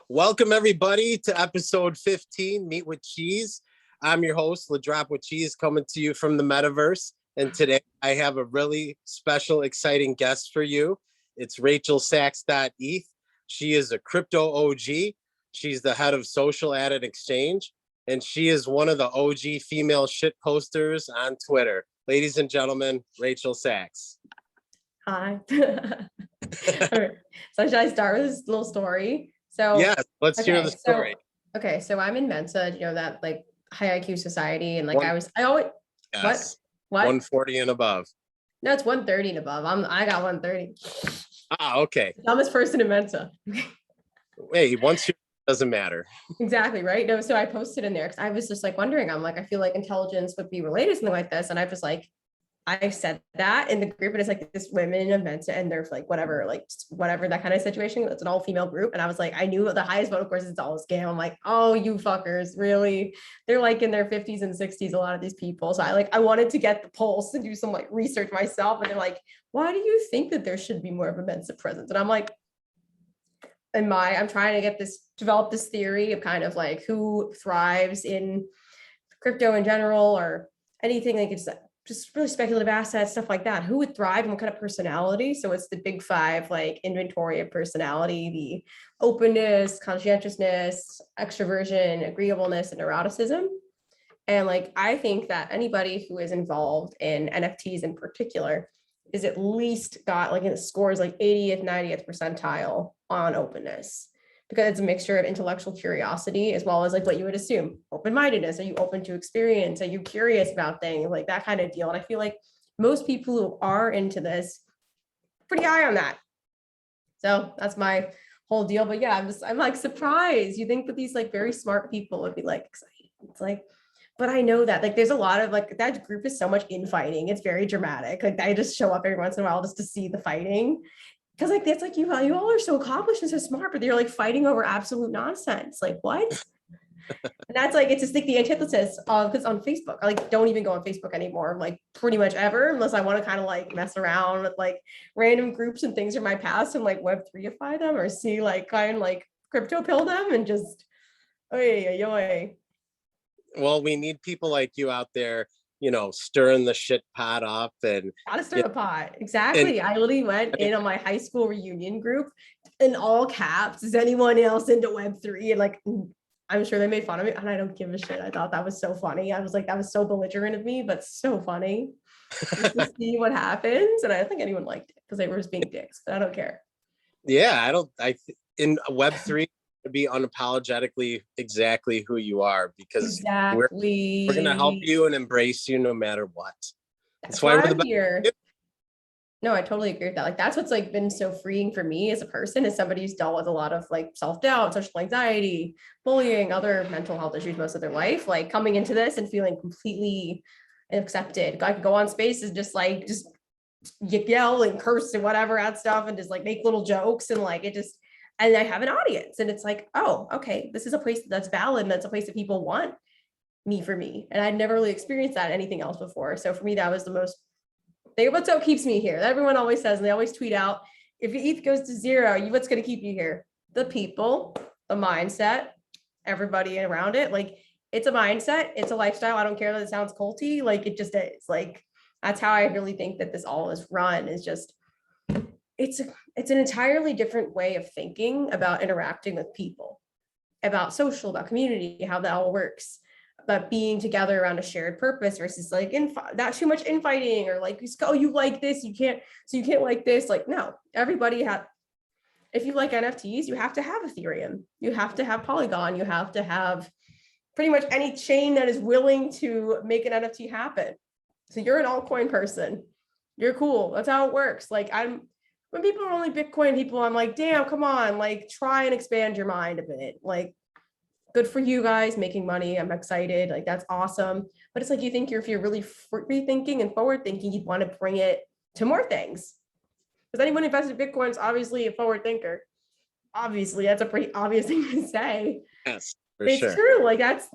Welcome everybody to episode 15, Meet with Cheese. I'm your host, LaDrop with Cheese, coming to you from the Metaverse. And today I have a really special, exciting guest for you. It's RachaelSacks.eth. She is a crypto OG. She's the head of social at an exchange. And she is one of the OG female shit posters on Twitter. Ladies and gentlemen, Rachel Sacks. Hi. So should I start with this little story? So yes, let's hear the story. So I'm in Mensa, you know, that like high IQ society, and like I always yes. what 140 and above. No, it's 130 and above. I got 130. Okay. Dumbest person in Mensa. Wait, once you doesn't matter. Exactly, right? No, so I posted in there because I was just like wondering, I'm like, I feel like intelligence would be related to something like this. And I was like, I said that in the group, and it's like this women in Mensa, and there's like whatever that kind of situation. It's an all female group. And I was like, I knew the highest vote, of course, it's all a scam. I'm like, oh, you fuckers, really? They're like in their 50s and 60s, a lot of these people. So I wanted to get the pulse and do some like research myself. And they're like, why do you think that there should be more of a Mensa presence? And I'm like, I'm trying to develop this theory of kind of like who thrives in crypto in general or anything like it's just really speculative assets, stuff like that. Who would thrive and what kind of personality? So it's the big five, like inventory of personality, the openness, conscientiousness, extroversion, agreeableness, and neuroticism. And like, I think that anybody who is involved in NFTs in particular is at least got like it scores like 80th, 90th percentile on openness, because it's a mixture of intellectual curiosity as well as like what you would assume open-mindedness. Are you open to experience? Are you curious about things, like that kind of deal? And I feel like most people who are into this pretty high on that. So that's my whole deal. But yeah, I'm like surprised. You think that these like very smart people would be like excited. It's like, but I know that like there's a lot of like that group is so much infighting. It's very dramatic. Like I just show up every once in a while just to see the fighting. Because like it's like you all are so accomplished and so smart, but you're like fighting over absolute nonsense. Like what? And that's like it's just like the antithesis of, because on Facebook, I like don't even go on Facebook anymore, like pretty much ever, unless I want to kind of like mess around with like random groups and things from my past and like Web3ify them or see like kind of like crypto pill them and just Well, we need people like you out there, you know, stirring the shit pot up and gotta stir a pot. Exactly. I literally went in on my high school reunion group in all caps. Is anyone else into Web3? And like, I'm sure they made fun of me and I don't give a shit. I thought that was so funny. I was like, that was so belligerent of me, but so funny to see what happens. And I don't think anyone liked it because they were just being dicks, but I don't care. Yeah, in Web3, be unapologetically exactly who you are, because we're going to help you and embrace you no matter what. That's why we're here. No, I totally agree with that. Like that's what's like been so freeing for me as a person, as somebody who's dealt with a lot of like self-doubt, social anxiety, bullying, other mental health issues most of their life. Like coming into this and feeling completely accepted. I could go on spaces just yell and curse and whatever at stuff and just like make little jokes and like it just, and I have an audience and it's like, oh, okay, this is a place that's valid and that's a place that people want me for me. And I'd never really experienced that anything else before. So for me, that was the most thing. What's what keeps me here? Everyone always says, and they always tweet out, if your ETH goes to zero, what's going to keep you here? The people, the mindset, everybody around it. Like it's a mindset, it's a lifestyle. I don't care that it sounds culty. Like it just is. Like that's how I really think that this all is run, is just it's an entirely different way of thinking about interacting with people, about social, about community, how that all works, about being together around a shared purpose versus like not too much infighting or like, oh, you like this, you can't like this. Like, no, everybody if you like NFTs, you have to have Ethereum, you have to have Polygon, you have to have pretty much any chain that is willing to make an NFT happen. So you're an altcoin person, you're cool. That's how it works. Like when people are only Bitcoin people, I'm like, damn, come on, like try and expand your mind a bit. Like, good for you guys making money. I'm excited. Like, that's awesome. But it's like, if you're really rethinking and forward thinking, you'd want to bring it to more things. Because anyone who invested in Bitcoin is obviously a forward thinker. Obviously, that's a pretty obvious thing to say. Yes, it's true. Like that's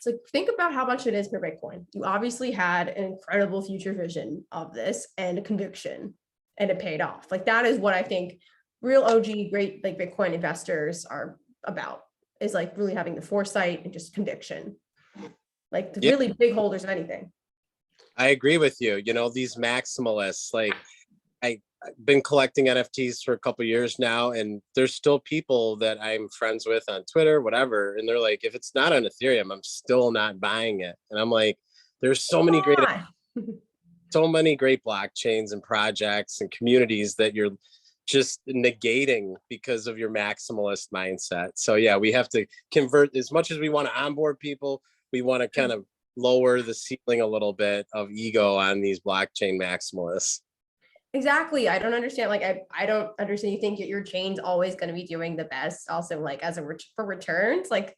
like, think about how much it is per Bitcoin. You obviously had an incredible future vision of this and a conviction, and it paid off. Like that is what I think real OG great like Bitcoin investors are about, is like really having the foresight and just conviction, like the Yeah, really big holders of anything. I agree with you. You know, these maximalists, like I've been collecting NFTs for a couple years now, and there's still people that I'm friends with on Twitter, whatever, and they're like, if it's not on Ethereum, I'm still not buying it. And I'm like, there's so many great blockchains and projects and communities that you're just negating because of your maximalist mindset. So yeah, we have to convert. As much as we want to onboard people, we want to kind of lower the ceiling a little bit of ego on these blockchain maximalists. Exactly. I don't understand. Like, I don't understand. You think that your chain's always going to be doing the best. Also, like as a for returns, like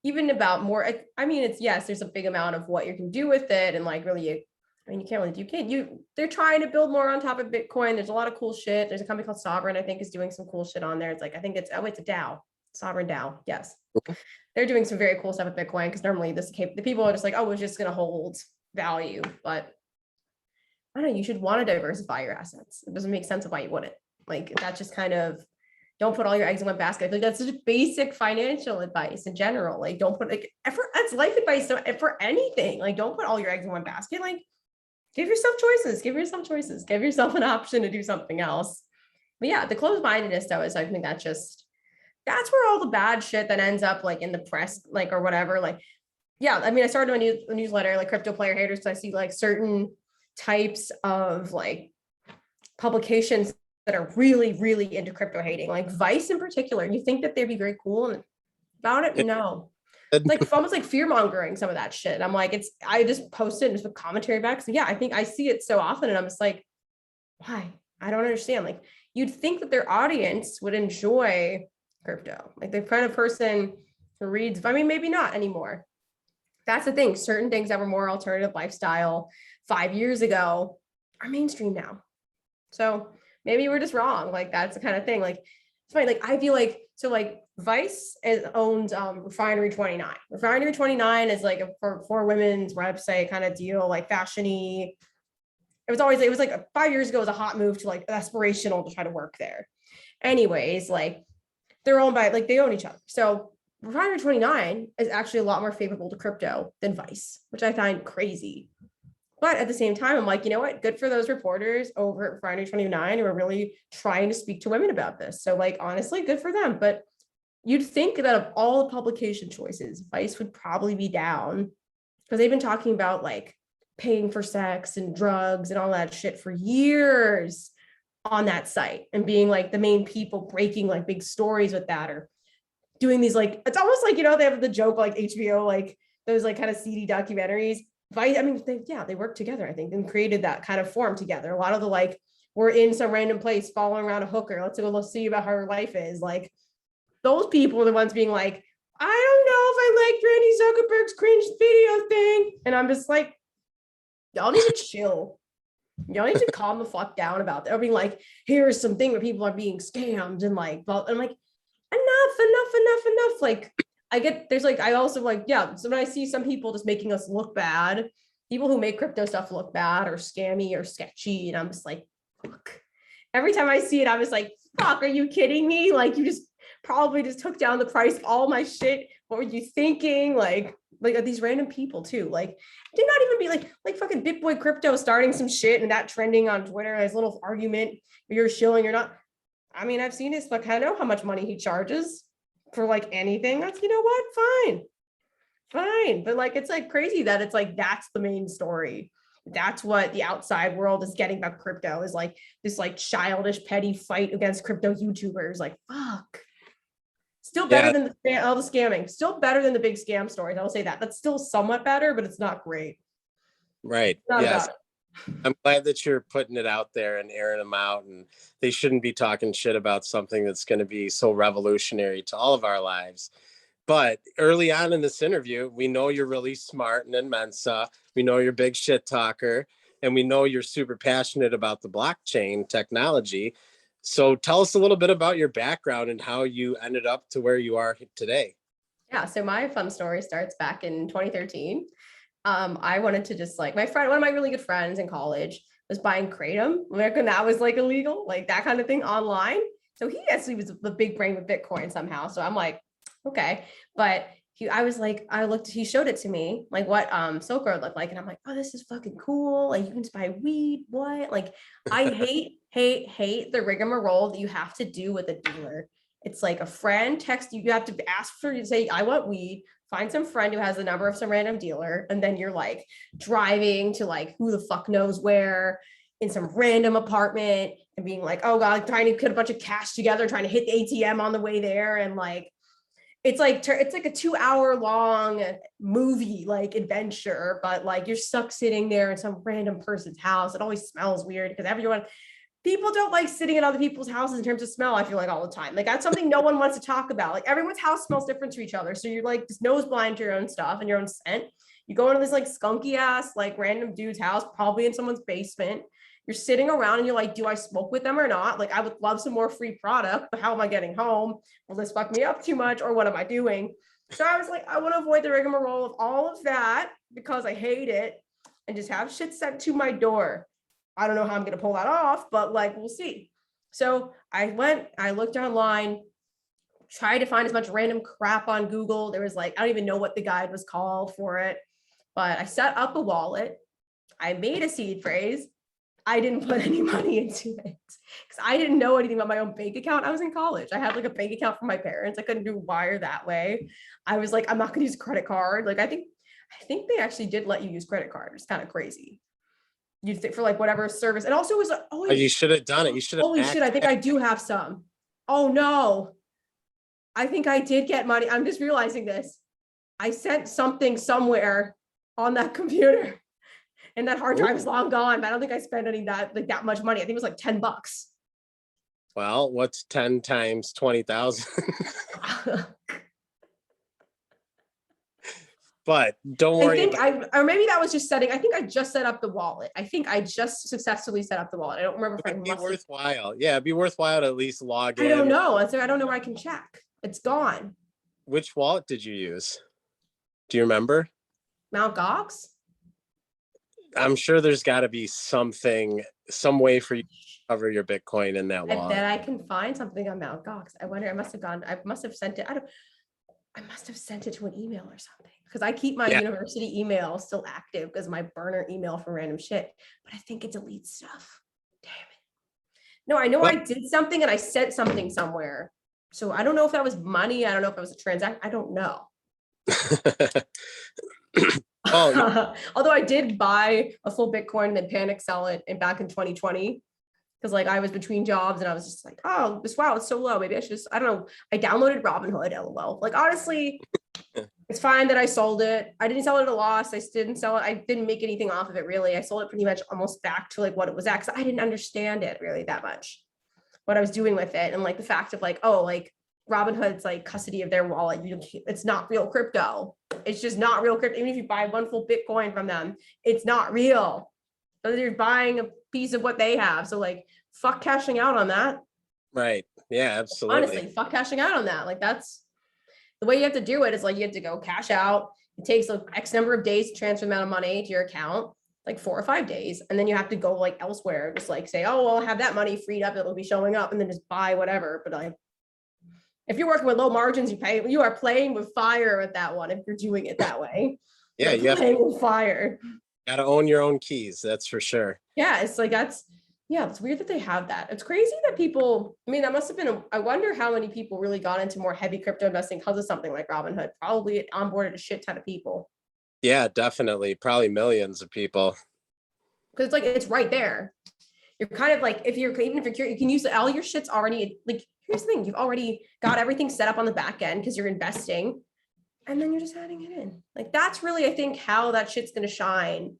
even about more. I mean, it's yes, there's a big amount of what you can do with it, and like really, I mean, you can't really do. You can't. They're trying to build more on top of Bitcoin. There's a lot of cool shit. There's a company called Sovereign, I think, is doing some cool shit on there. It's like I think it's it's a DAO, Sovereign DAO. Yes, they're doing some very cool stuff with Bitcoin because normally the people are just like, oh, we're just going to hold value, but I don't know, you should want to diversify your assets. It doesn't make sense of why you wouldn't. Like that just kind of don't put all your eggs in one basket. I feel like that's such basic financial advice in general. Like don't put like that's life advice for anything. Like don't put all your eggs in one basket. Like give yourself choices, give yourself an option to do something else. But yeah, the closed-mindedness though is I think that's where all the bad shit that ends up like in the press, like or whatever. Like, yeah, I mean, I started a newsletter, like Crypto Player Haters, because I see like certain types of like publications that are really, really into crypto hating, like Vice in particular. You think that they'd be very cool about it? No. It's like almost like fear mongering some of that shit. I'm like, I just posted just with commentary back. So yeah, I think I see it so often and I'm just like, why? I don't understand. Like you'd think that their audience would enjoy crypto. Like the kind of person who reads, I mean, maybe not anymore. That's the thing. Certain things that were more alternative lifestyle 5 years ago are mainstream now. So maybe we're just wrong. Like that's the kind of thing. Like it's funny. Like I feel like so like Vice owns Refinery 29. Refinery 29 is like for women's website kind of deal, like fashion-y. It was like 5 years ago, it was a hot move to like aspirational to try to work there. Anyways, like they're owned by like they own each other. So Refinery 29 is actually a lot more favorable to crypto than Vice, which I find crazy. But at the same time, I'm like, you know what? Good for those reporters over at Refinery 29 who are really trying to speak to women about this. So, like, honestly, good for them. But you'd think that of all the publication choices, Vice would probably be down because they've been talking about like paying for sex and drugs and all that shit for years on that site and being like the main people breaking like big stories with that or doing these like, it's almost like, you know, they have the joke like HBO, like those like kind of seedy documentaries. Vice, I mean, they worked together, I think, and created that kind of form together. A lot of the like, we're in some random place following around a hooker. Let's see about how her life is. Like, those people are the ones being like, I don't know if I like Randy Zuckerberg's cringe video thing. And I'm just like, y'all need to chill. Y'all need to calm the fuck down about that. Or being like, here's something where people are being scammed and like, but I'm like, enough. Like, I get there's like I also like yeah. So when I see some people just making us look bad, people who make crypto stuff look bad or scammy or sketchy, and I'm just like, fuck. Every time I see it, I'm just like, fuck. Are you kidding me? Like you just probably just took down the price of all my shit. What were you thinking? Like these random people too. Like did not even be like fucking BitBoy Crypto starting some shit and that trending on Twitter. This little argument you're shilling, you're not. I mean, I've seen this. Like I know how much money he charges for like anything. That's, you know what, fine, but like it's like crazy that it's like that's the main story. That's what the outside world is getting about crypto is like this like childish petty fight against crypto YouTubers. Like fuck, still better than all the scamming, still better than the big scam stories. I will say that's still somewhat better, but it's not great. Right. Yes. I'm glad that you're putting it out there and airing them out, and they shouldn't be talking shit about something that's going to be so revolutionary to all of our lives. But early on in this interview, we know you're really smart and in Mensa. We know you're a big shit talker, and we know you're super passionate about the blockchain technology. So tell us a little bit about your background and how you ended up to where you are today. Yeah, so my fun story starts back in 2013. I wanted to just like one of my really good friends in college was buying Kratom when that was like illegal, like that kind of thing online. So he actually was the big brain with Bitcoin somehow. So I'm like, okay. But I was like, he showed it to me, like what Silk Road looked like. And I'm like, oh, this is fucking cool. Like you can just buy weed. What? Like I hate the rigmarole that you have to do with a dealer. It's like a friend text you, you have to ask for, you say, I want weed, find some friend who has the number of some random dealer. And then you're like driving to like who the fuck knows where in some random apartment and being like, oh God, trying to put a bunch of cash together, trying to hit the ATM on the way there. And like, it's like a 2 hour long movie, like adventure, but like you're stuck sitting there in some random person's house. It always smells weird because people don't like sitting in other people's houses in terms of smell. I feel like all the time, like that's something no one wants to talk about. Like everyone's house smells different to each other. So you're like just nose blind to your own stuff and your own scent. You go into this like skunky ass, like random dude's house, probably in someone's basement. You're sitting around and you're like, do I smoke with them or not? Like, I would love some more free product, but how am I getting home? Will this fuck me up too much or what am I doing? So I was like, I want to avoid the rigmarole of all of that because I hate it and just have shit sent to my door. I don't know how I'm going to pull that off, but like, we'll see. So I looked online, tried to find as much random crap on Google. There was like, I don't even know what the guide was called for it, but I set up a wallet. I made a seed phrase. I didn't put any money into it because I didn't know anything about my own bank account. I was in college. I had like a bank account for my parents. I couldn't do wire that way. I was like, I'm not going to use credit card. Like, I think they actually did let you use credit card. It's kind of crazy. You'd think for like whatever service. And also it was like, oh, you should have done it. You should have. Holy shit. I think I do have some. Oh no. I think I did get money. I'm just realizing this. I sent something somewhere on that computer. And that hard drive is long gone, but I don't think I spent any that much money. I think it was like $10. Well, what's 10 times 20,000? But don't worry. Or maybe that was just setting. I think I just set up the wallet. I think I just successfully set up the wallet. I don't remember if it'd be worthwhile. Yeah, it'd be worthwhile to at least log in. I don't know. I don't know where I can check. It's gone. Which wallet did you use? Do you remember? Mt. Gox? I'm sure there's got to be some way for you to cover your Bitcoin in that wallet. I bet I can find something on Mt. Gox. I wonder, I must have sent it. I must have sent it to an email or something because I keep my university email still active because my burner email for random shit, but I think it deletes stuff. Damn it. No, I know I did something and I sent something somewhere. So I don't know if that was money. I don't know if it was a transaction. I don't know. Although I did buy a full Bitcoin and then panic sell it back in 2020 because like I was between jobs and I was just like, oh, wow, it's so low. Maybe I should just, I don't know. I downloaded Robinhood, LOL. Like honestly, it's fine that I sold it. I didn't sell it at a loss. I didn't sell it. I didn't make anything off of it really. I sold it pretty much almost back to like what it was at because I didn't understand it really that much, what I was doing with it. And like the fact of like, oh, like Robinhood's like custody of their wallet. It's not real crypto. It's just not real crypto. Even if you buy one full Bitcoin from them, it's not real. So you're buying a piece of what they have. So like, fuck cashing out on that. Right. Yeah, absolutely. Honestly, fuck cashing out on that. Like that's the way you have to do it is like you have to go cash out. It takes like X number of days to transfer the amount of money to your account, like 4 or 5 days. And then you have to go like elsewhere, just like say, oh, well, I'll have that money freed up. It'll be showing up and then just buy whatever. But like, if you're working with low margins, you are playing with fire with that one. If you're doing it that way, yeah, you have playing with fire. Got to own your own keys. That's for sure. Yeah, it's like it's weird that they have that. It's crazy that people. I mean, that must have been. I wonder how many people really got into more heavy crypto investing because of something like Robinhood. Probably it onboarded a shit ton of people. Yeah, definitely. Probably millions of people. Because it's like it's right there. You're kind of like even if you're curious, you can use all your shit's already like. Here's the thing, you've already got everything set up on the back end because you're investing and then you're just adding it in. Like that's really, I think, how that shit's going to shine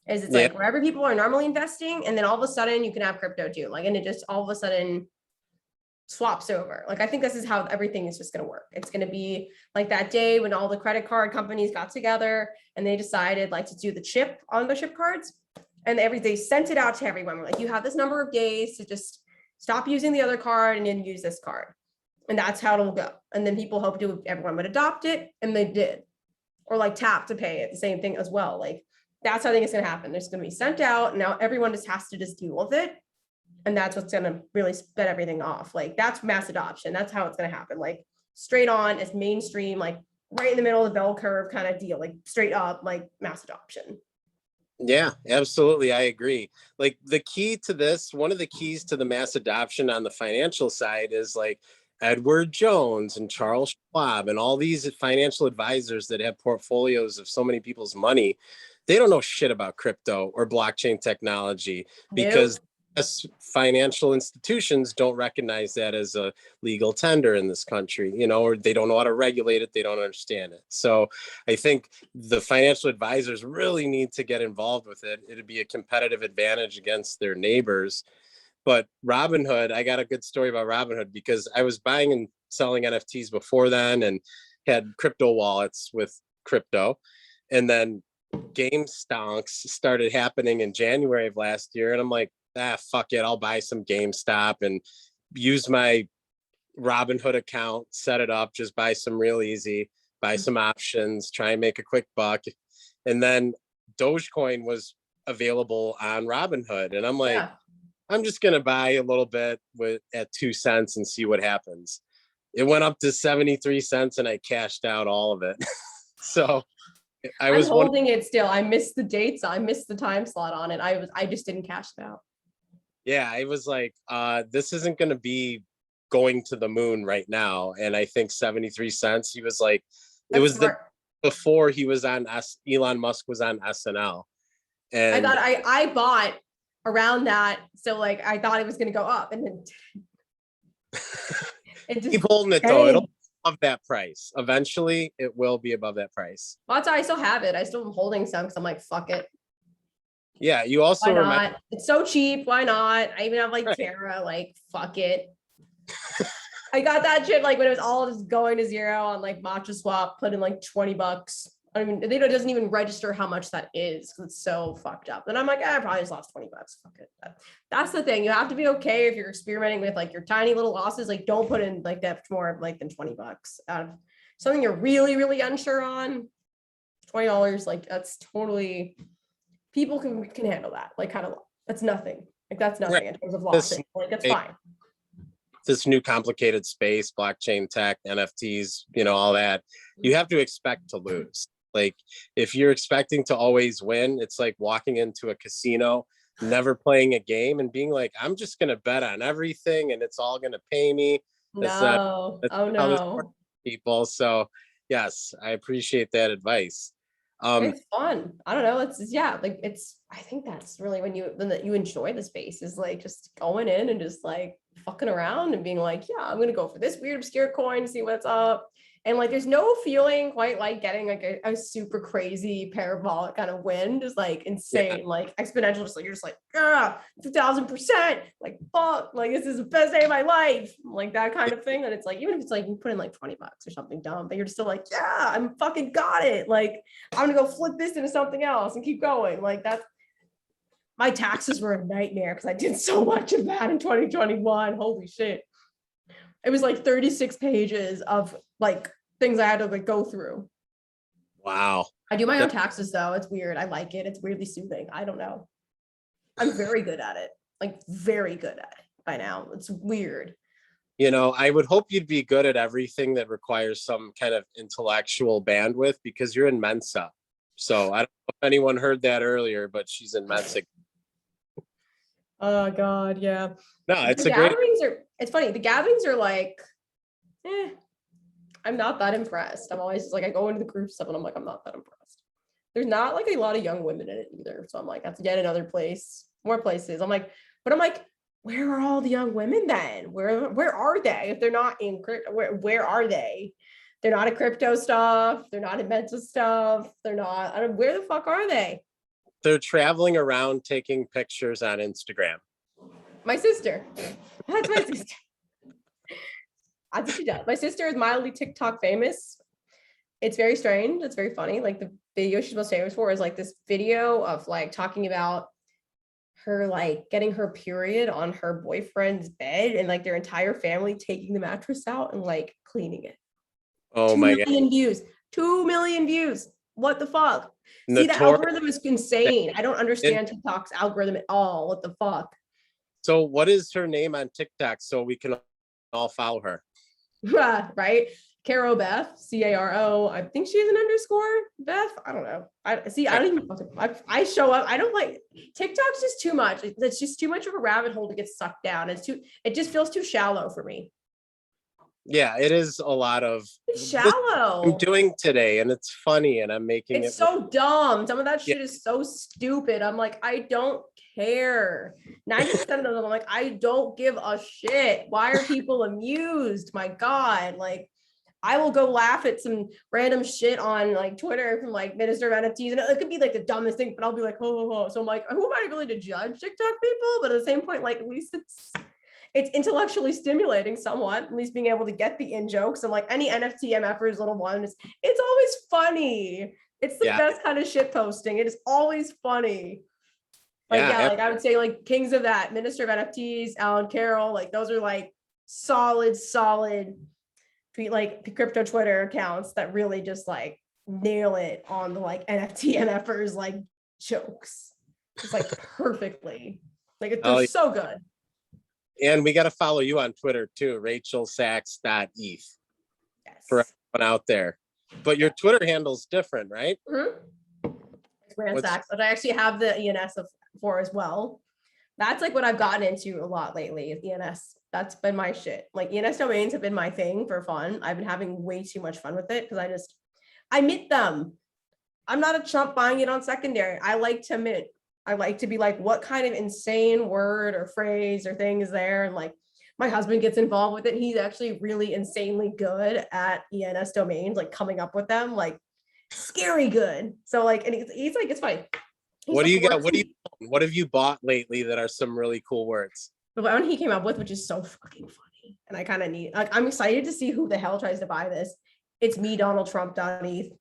is it's like wherever people are normally investing and then all of a sudden you can have crypto too. Like, and it just all of a sudden swaps over. Like, I think this is how everything is just going to work. It's going to be like that day when all the credit card companies got together and they decided like to do the chip on the chip cards and they sent it out to everyone. We're like, you have this number of days to just stop using the other card and then use this card. And that's how it'll go. And then people hoped everyone would adopt it and they did. Or like tap to pay it, the same thing as well. Like that's how I think it's going to happen. It's going to be sent out. And now everyone just has to just deal with it. And that's what's going to really spin everything off. Like that's mass adoption. That's how it's going to happen. Like straight on, it's mainstream, like right in the middle of the bell curve kind of deal, like straight up, like mass adoption. Yeah, absolutely. I agree. Like the key to this, one of the keys to the mass adoption on the financial side is like Edward Jones and Charles Schwab and all these financial advisors that have portfolios of so many people's money. They don't know shit about crypto or blockchain technology because financial institutions don't recognize that as a legal tender in this country, or they don't know how to regulate it. They don't understand it. So I think the financial advisors really need to get involved with it. It'd be a competitive advantage against their neighbors. But Robinhood, I got a good story about Robinhood because I was buying and selling NFTs before then and had crypto wallets with crypto. And then game stonks started happening in January of last year. And I'm like, fuck it. I'll buy some GameStop and use my Robinhood account, set it up, just buy some real easy, buy some options, try and make a quick buck. And then Dogecoin was available on Robinhood. And I'm like, I'm just going to buy a little bit at 2 cents and see what happens. It went up to 73 cents and I cashed out all of it. So I'm holding it still. I missed the dates. I missed the time slot on it. I just didn't cash it out. Yeah, I was like, this isn't going to be going to the moon right now. And I think 73 cents, he was like, it was before he was on Elon Musk was on SNL. And I thought I bought around that. So like, I thought it was going to go up and then it just keep holding it though. It'll be above that price. Eventually it will be above that price. Well, that's why I still have it. I still am holding some because I'm like, fuck it. Yeah, you also remember it's so cheap. Why not? I even have like Terra, like fuck it. I got that shit like when it was all just going to zero on like Matcha Swap, put in like $20. I mean, it doesn't even register how much that is because it's so fucked up. And I'm like, I probably just lost $20. Fuck it. That's the thing. You have to be okay if you're experimenting with like your tiny little losses. Like, don't put in like that more like than $20 out of something you're really, really unsure on. $20, like that's totally. People can handle that. Like, kind of, that's nothing. Like, that's nothing in terms of losses. Like, that's fine. This new complicated space, blockchain tech, NFTs, all that, you have to expect to lose. Like, if you're expecting to always win, it's like walking into a casino, never playing a game and being like, I'm just going to bet on everything and it's all going to pay me. No. No. People. So, yes, I appreciate that advice. It's fun. I don't know. I think that's really when you enjoy the space is like just going in and just like fucking around and being like, yeah, I'm going to go for this weird obscure coin, see what's up. And like, there's no feeling quite like getting like a super crazy parabolic kind of win, just like insane, like exponential, just like, you're just like, 2000%, like, fuck, like this is the best day of my life. Like that kind of thing. And it's like, even if it's like you put in like $20 or something dumb, but you're just still like, yeah, I'm fucking got it. Like, I'm going to go flip this into something else and keep going. Like that's, my taxes were a nightmare because I did so much of that in 2021. Holy shit. It was like 36 pages of like things I had to like go through. Wow. I do my own taxes though. It's weird. I like it. It's weirdly soothing. I don't know. I'm very good at it. Like very good at it by now. It's weird. I would hope you'd be good at everything that requires some kind of intellectual bandwidth because you're in Mensa. So I don't know if anyone heard that earlier, but she's in Mensa. Oh God, yeah. No, it's it's funny. The gatherings are like, I'm not that impressed. I'm always like, I go into the group stuff and I'm like, I'm not that impressed. There's not like a lot of young women in it either. So I'm like, that's yet another place, more places. I'm like, where are all the young women then? Where are they? If they're not in crypto, where are they? They're not at crypto stuff. They're not in mental stuff. They're not, where the fuck are they? They're traveling around taking pictures on Instagram. My sister. That's my sister. That's what she does. My sister is mildly TikTok famous. It's very strange. It's very funny. Like the video she's most famous for is like this video of like talking about her like getting her period on her boyfriend's bed and like their entire family taking the mattress out and like cleaning it. Oh my God. 2 million views. 2 million views. What the fuck? See, the algorithm is insane. I don't understand TikTok's algorithm at all. What the fuck? So what is her name on TikTok so we can all follow her? Right? Caro Beth, Caro. I think she's an underscore Beth. I don't know. I see. I don't even. I show up. I don't like TikTok's just too much. It's just too much of a rabbit hole to get sucked down. It's too. It just feels too shallow for me. Yeah, it is a lot of It's shallow. I'm doing today, and it's funny, and I'm making it's so dumb. Some of that shit is so stupid. I'm like, I don't care. 90% of them, I'm like, I don't give a shit. Why are people amused? My God, like. I will go laugh at some random shit on like Twitter from like Minister of NFTs, and it could be like the dumbest thing, but I'll be like, ho. So I'm like, who am I really to judge TikTok people? But at the same point, like at least it's intellectually stimulating somewhat, at least being able to get the in jokes. And like any NFT MFers little ones, it's always funny. It's the best kind of shit posting. It is always funny. Like, like I would say like kings of that, Minister of NFTs, Alan Carroll, like those are like solid like crypto Twitter accounts that really just like nail it on the like NFT MFers like jokes. It's like perfectly. Like they're so good. And we got to follow you on Twitter too, RachaelSacks.eth. Yes. For everyone out there. But your Twitter handle's different, right? Mm-hmm. It's Ransax, but I actually have the ENS for as well. That's like what I've gotten into a lot lately is ENS. That's been my shit. Like ENS domains have been my thing for fun. I've been having way too much fun with it because I mint them. I'm not a chump buying it on secondary. I like to mint. I like to be like, what kind of insane word or phrase or thing is there? And like my husband gets involved with it. He's actually really insanely good at ENS domains, like coming up with them, like scary good. So like, and he's like, it's fine. What do you got? What have you bought lately that are some really cool words? The one he came up with, which is so fucking funny. And I kind of I'm excited to see who the hell tries to buy this. It's me, Donald Trump.eth.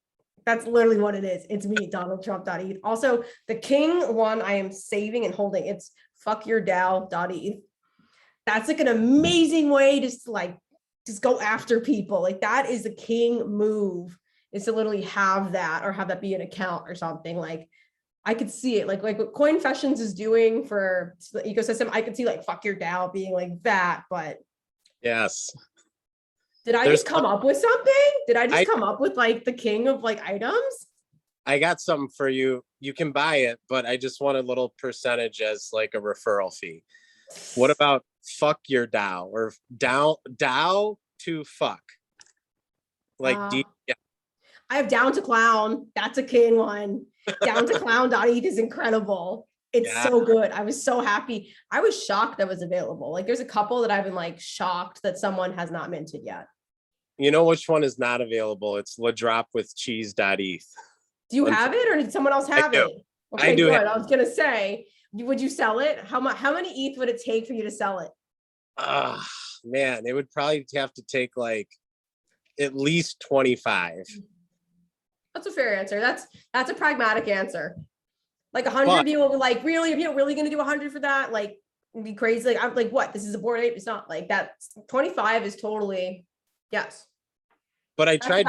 That's literally what it is. It's me, Donald Trump.eth. Also, the king one I am saving and holding. It's fuckyourdow.eth. That's like an amazing way to like just go after people. Like that is the king move, is to literally have that or have that be an account or something. Like I could see it like what CoinFessions is doing for the ecosystem. I could see like fuck your DAO being like that, but yes. Did I just come up with something? Did I just come up with like the king of like items? I got something for you. You can buy it, but I just want a little percentage as like a referral fee. What about fuck your DAO or DAO to fuck? Like I have down to clown. That's a king one. Down to clown.eth is incredible. It's so good. I was so happy. I was shocked that was available. Like there's a couple that I've been like shocked that someone has not minted yet. You know which one is not available? It's LaDropWithCheese.eth. Do you have it or did someone else have it? Okay, I do. Good. I was gonna say, would you sell it? How many ETH would it take for you to sell it? Man, it would probably have to take like at least 25. That's a fair answer. That's a pragmatic answer. Like 100 people will like, really, if you're really going to do 100 for that, like it'd be crazy. Like I'm like, what? This is a Bored Ape. It's not like that. 25 is totally yes. But I tried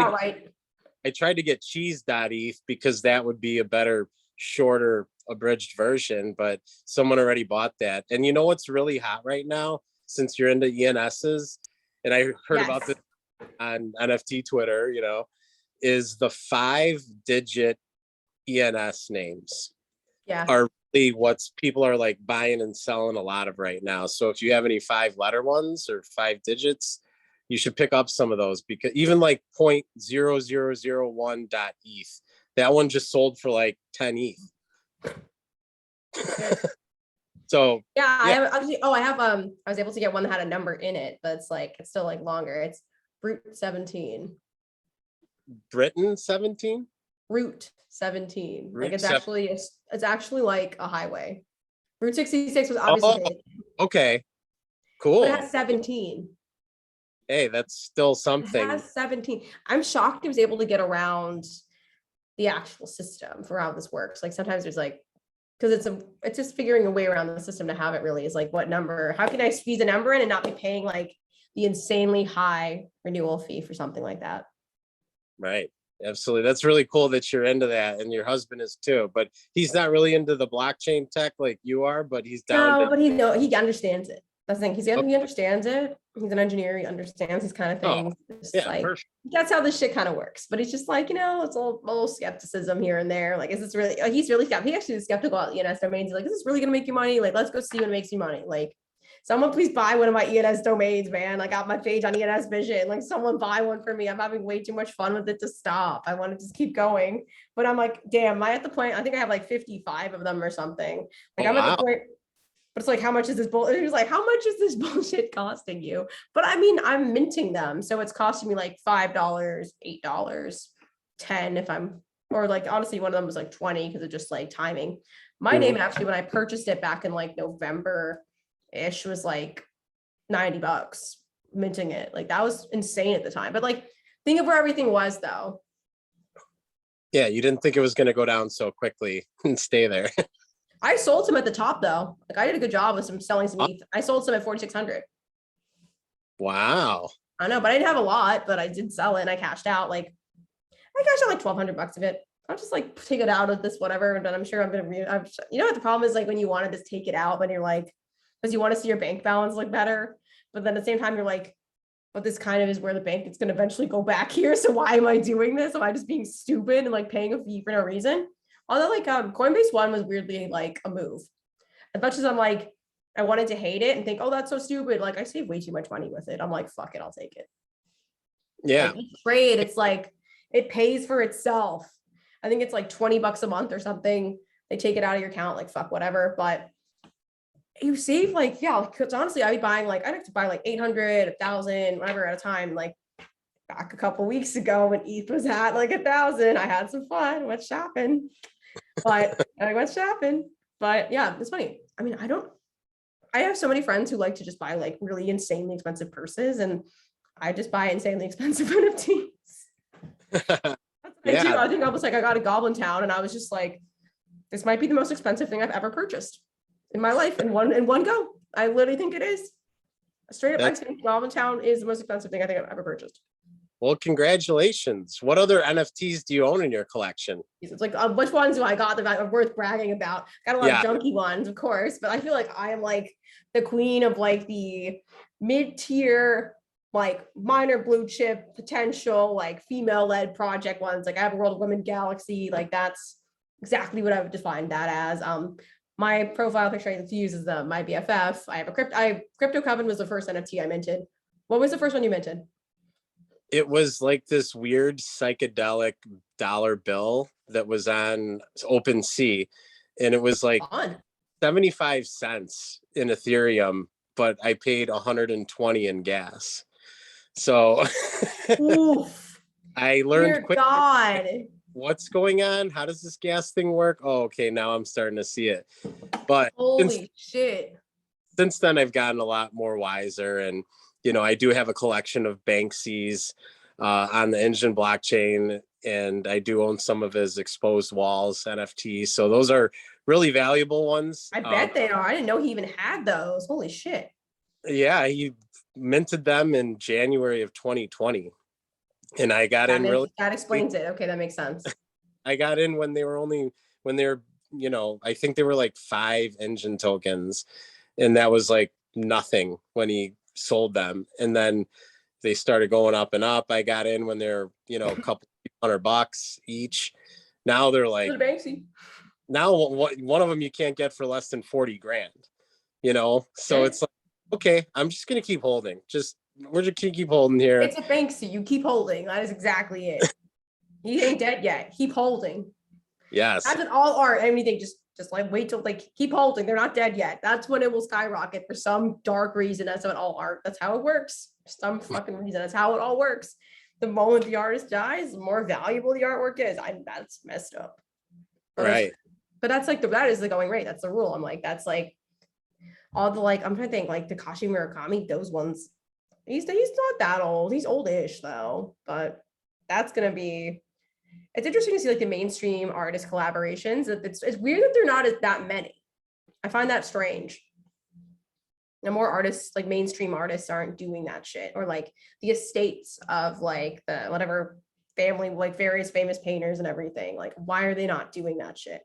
to get cheese.eth because that would be a better, shorter, abridged version, but someone already bought that. And you know what's really hot right now, since you're into ENSs, and I heard about this on NFT Twitter, you know, is the 5-digit ENS names are really what's people are like buying and selling a lot of right now. So if you have any 5-letter ones or 5 digits, you should pick up some of those, because even like 0.0001.eth, that one just sold for like 10 ETH. So I was able to get one that had a number in it, but it's still like longer. It's Route 17. Britain 17? Route 17. Like it's actually like a highway. Route 66 was obviously okay. Cool. But it has 17. Hey, that's still something. It has 17. I'm shocked it was able to get around the actual system for how this works. Like sometimes there's like, because it's just figuring a way around the system to have it really is like what number, how can I squeeze a number in and not be paying like the insanely high renewal fee for something like that? Right. Absolutely. That's really cool that you're into that, and your husband is too, but he's not really into the blockchain tech like you are, but he's down No, to. but he understands it. That's the thing. Oh, He understands it. He's an engineer. He understands these kind of oh, things. It's yeah, like perfect. that's how this shit kind of works. But he's just like, it's a little skepticism here and there. Like, is this really? He's really skeptical. He actually is skeptical about ENS domains. He's like, is this really gonna make you money? Like, let's go see when it makes you money. Like, someone please buy one of my ENS domains, man. Like, got my page on ENS Vision. Like, someone buy one for me. I'm having way too much fun with it to stop. I want to just keep going. But I'm like, damn, am I at the point? I think I have like 55 of them or something. Like, Oh, I'm at the wow. point. But it's like, how much is this bull? He was like, how much is this bullshit costing you? But I mean, I'm minting them. So it's costing me like $5, $8, 10 if I'm, or like, honestly, one of them was like 20 because of just like timing. My name actually, when I purchased it back in like November-ish, was like $90 minting it. Like that was insane at the time. But like, think of where everything was though. Yeah, you didn't think it was going to go down so quickly and stay there. I sold some at the top though. Like I did a good job with selling some ETH. I sold some at 4,600. Wow. I know, but I didn't have a lot, but I did sell it and I cashed out like $1,200 of it. I'll just like take it out of this whatever, but I'm sure I'm gonna what the problem is, like when you want to just take it out, but you're like, because you want to see your bank balance look better, but then at the same time you're like, but this kind of is where the bank is going to eventually go back here. So why am I doing this? Am I just being stupid and like paying a fee for no reason? Although like Coinbase One was weirdly like a move. As much as I'm like, I wanted to hate it and think, oh, that's so stupid. Like I saved way too much money with it. I'm like, fuck it, I'll take it. Yeah. Like each trade, it's like it pays for itself. I think it's like $20 a month or something. They take it out of your account, like fuck whatever. But you save like, yeah, because honestly, I'd be buying like, I'd have to buy like 800, 1,000, whatever at a time. Like back a couple weeks ago when ETH was at like 1,000, I had some fun, went shopping. But I went shopping. But yeah, it's funny. I mean, I have so many friends who like to just buy like really insanely expensive purses, and I just buy insanely expensive NFTs. That's what I do. I think I was like, I got a Goblin Town, and I was just like, this might be the most expensive thing I've ever purchased in my life in one go. I literally think it is. Straight up, I think Goblin Town is the most expensive thing I think I've ever purchased. Well, congratulations. What other NFTs do you own in your collection? It's like, which ones do I got that are worth bragging about? Got a lot of junky ones, of course, but I feel like I am like the queen of like the mid-tier, like minor blue chip potential, like female-led project ones. Like I have a World of Women Galaxy. Like that's exactly what I would define that as. My profile picture I use is my BFF. I have Crypto Coven was the first NFT I minted. What was the first one you minted? It was like this weird psychedelic dollar bill that was on OpenSea, and it was like 75 cents in Ethereum, but I paid 120 in gas. So I learned quickly what's going on. How does this gas thing work? Oh, okay, now I'm starting to see it. But holy shit. Since then, I've gotten a lot more wiser, and I do have a collection of Banksy's on the Engine blockchain, and I do own some of his exposed walls NFTs. So those are really valuable ones. I bet they are. I didn't know he even had those. Holy shit. Yeah, he minted them in January of 2020. And I got in really. That explains it. Okay, that makes sense. I got in when they were, I think they were like 5 Engine tokens. And that was like nothing when he sold them. And then they started going up and up. I got in when they're, a couple $100 each. Now they're like, now one of them you can't get for less than 40 grand, So it's like, okay, I'm just going to keep holding. We're just going to keep holding here. It's a Banksy. You keep holding. That is exactly it. He ain't dead yet. Keep holding. Yes. That's all art. Anything, just like wait till keep holding. They're not dead yet. That's when it will skyrocket for some dark reason. That's what all art. That's how it works. For some fucking reason. That's how it all works. The moment the artist dies, the more valuable the artwork is. That's messed up. Right. But that's like that is the going rate. That's the rule. I'm like, that's like all the I'm trying to think like Takashi Murakami, those ones. He's not that old. He's oldish though, but that's gonna be. It's interesting to see like the mainstream artist collaborations. It's weird that they're not that many. I find that strange. More artists, like mainstream artists, aren't doing that shit, or like the estates of like the whatever family, like various famous painters and everything. Like, why are they not doing that shit?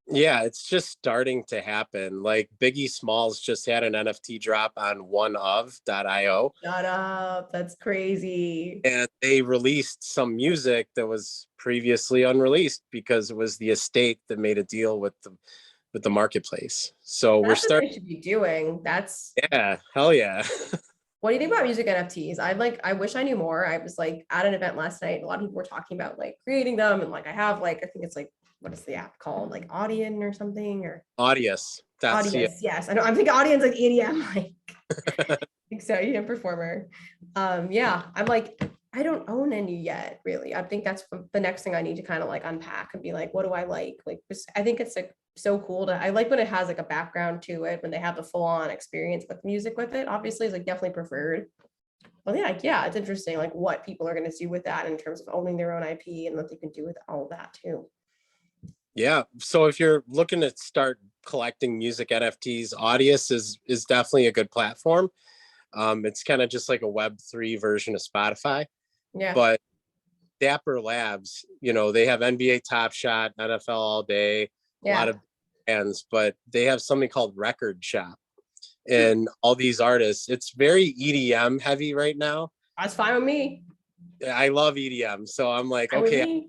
Yeah, it's just starting to happen. Like Biggie Smalls just had an NFT drop on oneof.io, Shut up. That's crazy. and they released some music that was previously unreleased because it was the estate that made a deal with the marketplace. So we're That's what they starting. should be doing. That's Yeah, hell yeah. what do you think about music NFTs? I wish I knew more. I was like at an event last night. A lot of people were talking about like creating them. And like I have like, I think it's like, what is the app called? Like Audion or something or Audius. That's yeah. Audience. Yes. I know. I'm thinking Audion's like EDM, like so EDM performer. Yeah. I'm like, I don't own any yet, really. I think that's the next thing I need to kind of like unpack and be like, what do I like? Like, I think it's like so cool I like when it has like a background to it, when they have the full on experience with music with it. Obviously, it's like definitely preferred. Well, yeah, it's interesting, like what people are going to do with that in terms of owning their own IP and what they can do with all of that too. Yeah. So if you're looking to start collecting music NFTs, Audius is definitely a good platform. It's kind of just like a Web3 version of Spotify. Yeah. But Dapper Labs, they have NBA Top Shot, NFL All Day, a lot of bands, but they have something called Record Shop. And all these artists, it's very EDM heavy right now. That's fine with me. I love EDM. So I'm like, Fine okay,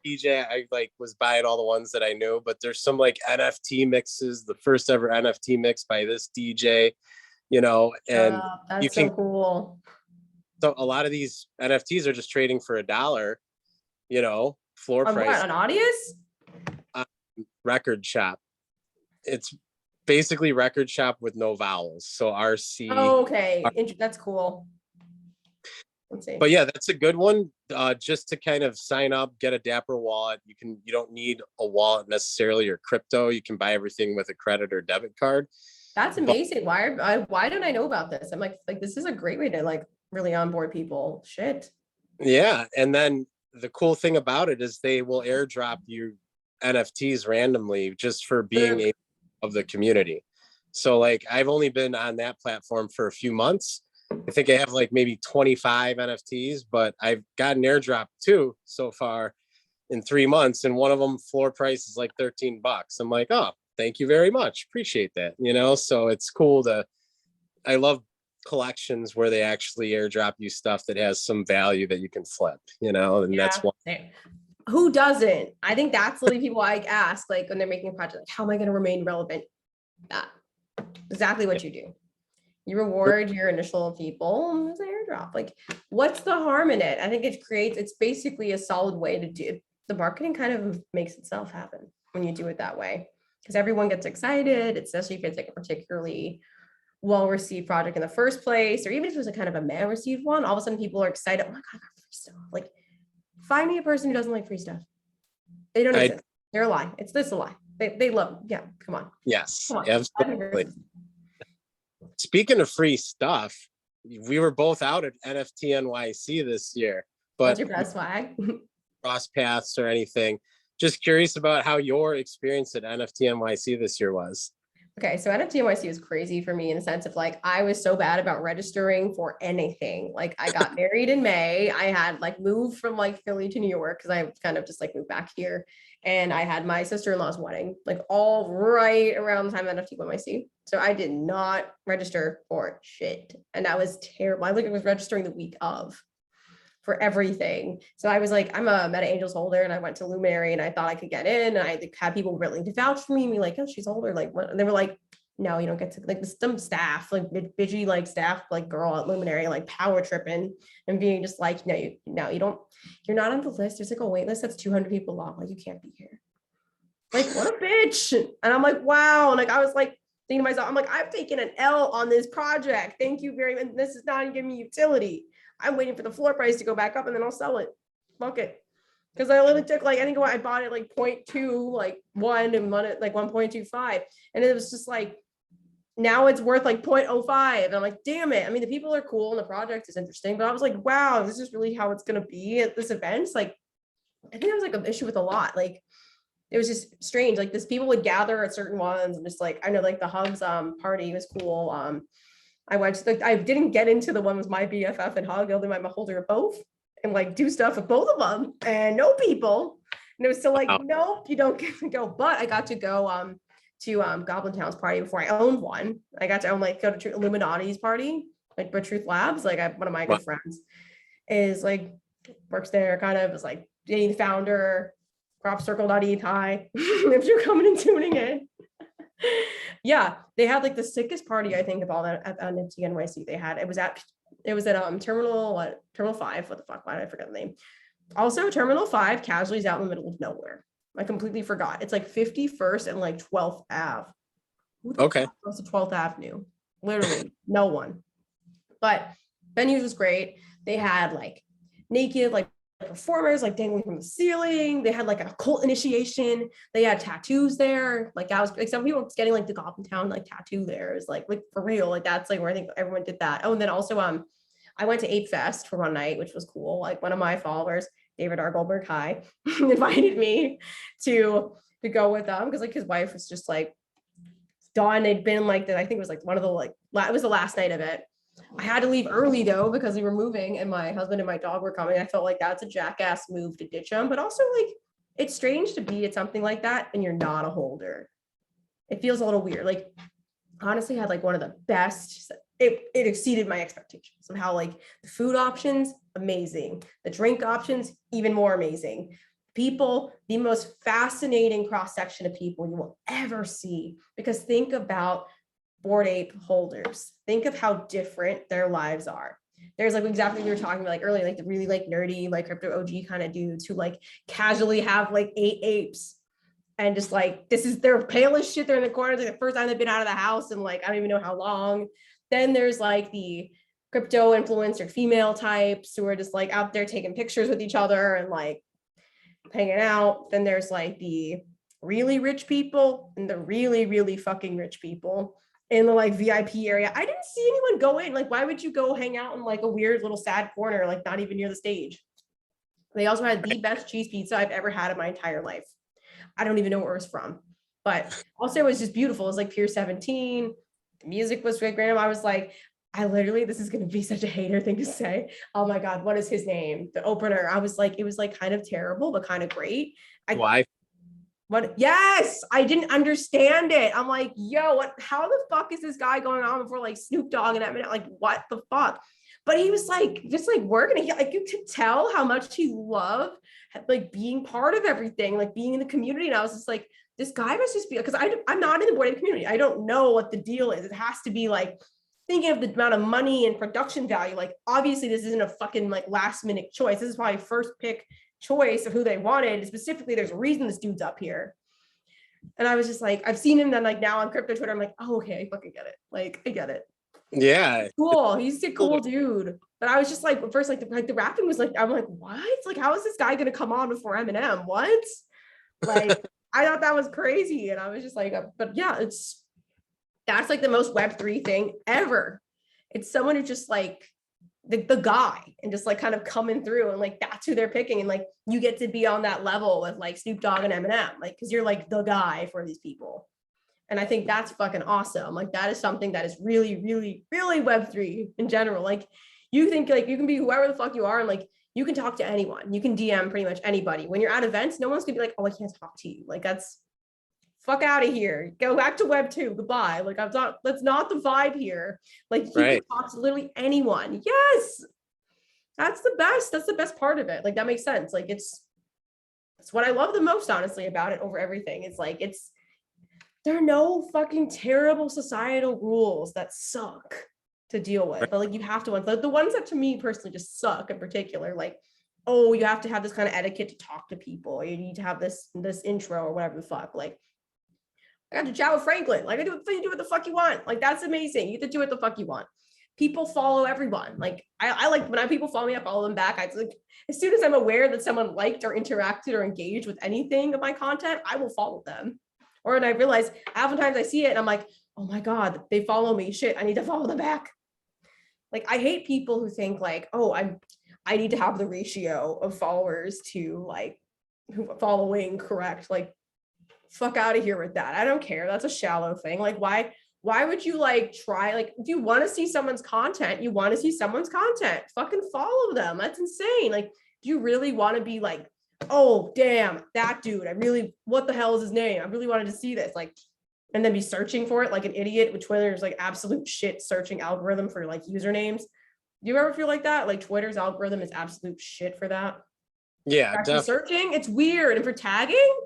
DJ, I like was buying all the ones that I knew, but there's some like NFT mixes, the first ever NFT mix by this DJ, and that's you can, so cool. so a lot of these NFTs are just trading for $1, floor On price. what, on Audius? Record Shop. It's basically Record Shop with no vowels. So RC. Oh, okay. That's cool. Let's see. But yeah, that's a good one. Just to kind of sign up, get a Dapper wallet. You don't need a wallet necessarily or crypto. You can buy everything with a credit or debit card. That's amazing. Why don't I know about this? I'm like this is a great way to like really onboard people. Shit. Yeah. And then the cool thing about it is they will airdrop you NFTs randomly just for being a of the community. So like I've only been on that platform for a few months. I think I have like maybe 25 NFTs, but I've gotten airdrop 2 so far in 3 months. And one of them floor price is like $13. I'm like, oh, thank you very much. Appreciate that. So it's cool I love collections where they actually airdrop you stuff that has some value that you can flip, and that's one. Who doesn't? I think that's literally people I ask, like when they're making a project, like, how am I going to remain relevant? That exactly what you do. You reward your initial people as an airdrop. Like, what's the harm in it? I think it's basically a solid way to do it. The marketing kind of makes itself happen when you do it that way, because everyone gets excited, especially if it's like a particularly well-received project in the first place, or even if it was a kind of a man-received one, all of a sudden people are excited. Oh my God, I got free stuff. Like, find me a person who doesn't like free stuff. They don't exist. They're a lie. It's this a lie. They love. Yeah, come on. Yes, come on. Absolutely. Speaking of free stuff, we were both out at NFT NYC this year. But what's your best swag? Cross paths or anything? Just curious about how your experience at NFT NYC this year was. Okay, so NFT NYC was crazy for me in the sense of like, I was so bad about registering for anything. Like I got married in May. I had like moved from like Philly to New York because I kind of just like moved back here. And I had my sister-in-law's wedding, like all right around the time of NFT NYC. So I did not register for shit. And that was terrible. I was registering the week of for everything. So I was like, I'm a Meta Angels holder, and I went to Luminary and I thought I could get in, and I had people willing to vouch for me and be like, oh, she's older. Like, what? And they were like, no, you don't get to, like, some staff, like bitchy, like staff, like girl at Luminary, like power tripping and being just like, no, you don't, you're not on the list. There's like a wait list that's 200 people long. Like, you can't be here. Like, what a bitch. And I'm like, wow. And like, I was like thinking to myself, I'm like, I've taken an L on this project. Thank you very much. This is not giving me utility. I'm waiting for the floor price to go back up and then I'll sell it. Fuck it. Because I literally took like, I think I bought it like 0.2, like 1 and one at like 1.25. And it was just like, now it's worth like 0.05. And I'm like, damn it. I mean, the people are cool and the project is interesting, but I was like, wow, this is really how it's going to be at this event. It's like, I think that was like an issue with a lot. Like, it was just strange. Like this people would gather at certain ones and just like, I know like the Hugs party was cool. I went to I didn't get into the one with my BFF and Hug, although I'm a holder of both. and like do stuff with both of them and know people. And it was still like, nope, you don't get to go. But I got to go to Goblin Town's party before I owned one. I got to own like go to Illuminati's party, like but Truth Labs. Like one of my good friends is like works there, kind of is like the founder, cropcircle.eth. Hi, if you're coming and tuning in. Yeah, they had like the sickest party, I think, of all that at NFT NYC. They had it was at Terminal 5. What the fuck? Why did I forget the name? Also, Terminal 5 casually is out in the middle of nowhere. I completely forgot. It's like 51st and like 12th Ave. Okay. Close to 12th Avenue. Literally, no one. But venues was great. They had like naked like performers like dangling from the ceiling. They had like a cult initiation. They had tattoos there. Like that was like some people getting like the Goblin Town like tattoo there is like for real. Like that's like where I think everyone did that. Oh, and then also I went to Ape Fest for one night, which was cool. Like one of my followers, David R. Goldberg, hi, invited me to go with them because like his wife was just like done. They'd been like that. I think it was like one of the like it was the last night of it. I had to leave early though because we were moving and my husband and my dog were coming. I felt like that's a jackass move to ditch them, but also like it's strange to be at something like that and you're not a holder. It feels a little weird. Like honestly, I had like one of the best. It exceeded my expectations of how like the food options amazing, the drink options even more amazing. People, the most fascinating cross section of people you will ever see. Because think about Bored Ape holders. Think of how different their lives are. There's like exactly what we were talking about like earlier, like the really like nerdy, like crypto OG kind of dudes who like casually have like 8 apes and just like, this is their pale as shit. They're in the corner. It's like the first time they've been out of the house and like, I don't even know how long. Then there's like the crypto influencer female types who are just like out there taking pictures with each other and like hanging out. Then there's like the really rich people and the really, really fucking rich people in the like VIP area. I didn't see anyone go in. Like, why would you go hang out in like a weird little sad corner, like not even near the stage? They also had the best cheese pizza I've ever had in my entire life. I don't even know where it was from, but also it was just beautiful. It was like Pier 17. The music was great. I was like, this is going to be such a hater thing to say. Oh my God, what is his name? The opener. I was like, it was like kind of terrible, but kind of great. Why? What? Yes, I didn't understand it. I'm like, yo, what? How the fuck is this guy going on before like Snoop Dogg and Eminem? Like, what the fuck? But he was like, just like working. Like you could tell how much he loved like being part of everything, like being in the community. And I was just like, this guy must just be because I'm not in the Bored Ape community. I don't know what the deal is. It has to be like thinking of the amount of money and production value. Like obviously, this isn't a fucking like last minute choice. This is probably first pick choice of who they wanted. Specifically, there's a reason this dude's up here. And I was just like, I've seen him then like now on crypto Twitter. I'm like, oh, okay, I fucking get it. Like, I get it. Yeah. Cool. He's a cool dude. But I was just like, at first, like the rapping was like, I'm like, what? Like, how is this guy gonna come on before Eminem? What? Like, I thought that was crazy. And I was just like, but yeah, that's like the most Web3 thing ever. It's someone who just like the guy and just like kind of coming through and like that's who they're picking and like you get to be on that level with like Snoop Dogg and Eminem like because you're like the guy for these people. And I think that's fucking awesome. Like that is something that is really, really, really Web3 in general. Like you think like you can be whoever the fuck you are and like you can talk to anyone. You can DM pretty much anybody. When you're at events, no one's gonna be like, oh, I can't talk to you. Like that's fuck out of here. Go back to Web 2. Goodbye. Like that's not the vibe here. Like you can talk to literally anyone. Yes. That's the best. That's the best part of it. Like that makes sense. Like it's what I love the most, honestly, about it over everything. It's like there are no fucking terrible societal rules that suck to deal with. But like you have to like the ones that to me personally just suck in particular, like, oh, you have to have this kind of etiquette to talk to people. You need to have this intro or whatever the fuck. Like I got to chat with Franklin. Like I do what the fuck you want. Like that's amazing. You get to do what the fuck you want. People follow everyone. Like I like when people follow me, I follow them back. I like as soon as I'm aware that someone liked or interacted or engaged with anything of my content, I will follow them. Or when I realize oftentimes I see it and I'm like, oh my God, they follow me. Shit, I need to follow them back. Like I hate people who think like, oh, I need to have the ratio of followers to like following correct. Like fuck out of here with that. I don't care. That's a shallow thing. Like why Why would you like try, like, if you want to see someone's content, you want to see someone's content, fucking follow them. That's insane. Like, do you really want to be like, oh, damn, that dude, what the hell is his name? I really wanted to see this. Like, and then be searching for it like an idiot, which Twitter's like absolute shit searching algorithm for like usernames. Do you ever feel like that? Like Twitter's algorithm is absolute shit for that. Yeah, Actually definitely. searching, it's weird. And for tagging,